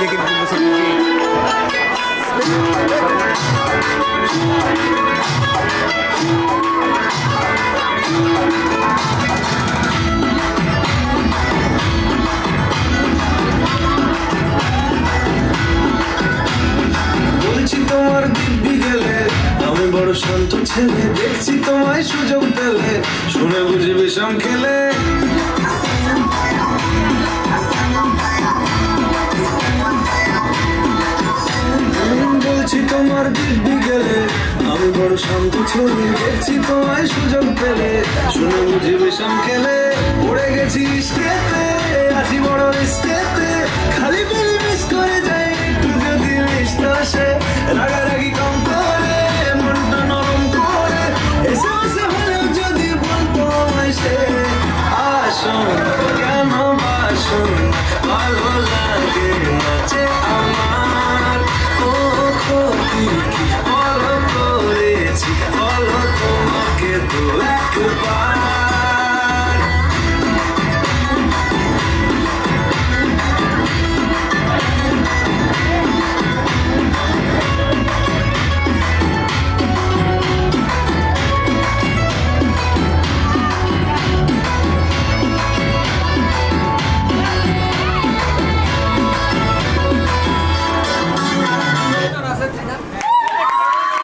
থেকে 3 বছর বেশি। বলছি তোমার দিব্যি গেলে আমি বড় শান্ত ছেলে, দেখছি তোমায় সুযোগ পেলে শুনে বুঝি বিষম খেলে। বলছি তোমার দিব্যি গেলে আমি বড় শান্ত ছেলে, দেখছি তোমায় সুযোগ পেলে শুনে বুঝি বিষম খেলে। পড়ে গেছি ইস্কেতে আছি বড় রিস্কেতে, খালি পেলে মিস করে যাই একটু যদি মিশতে আসে। রাগারাগি কম করে মনটা নরম করে এসে বসে হলেও যদি বলতো আমায় সে। আসুন কেন বাসুন ভালো লাগে নাচে আমার, ও ক্ষতি কি বলো করেছি বলো তোমাকে তো একবার।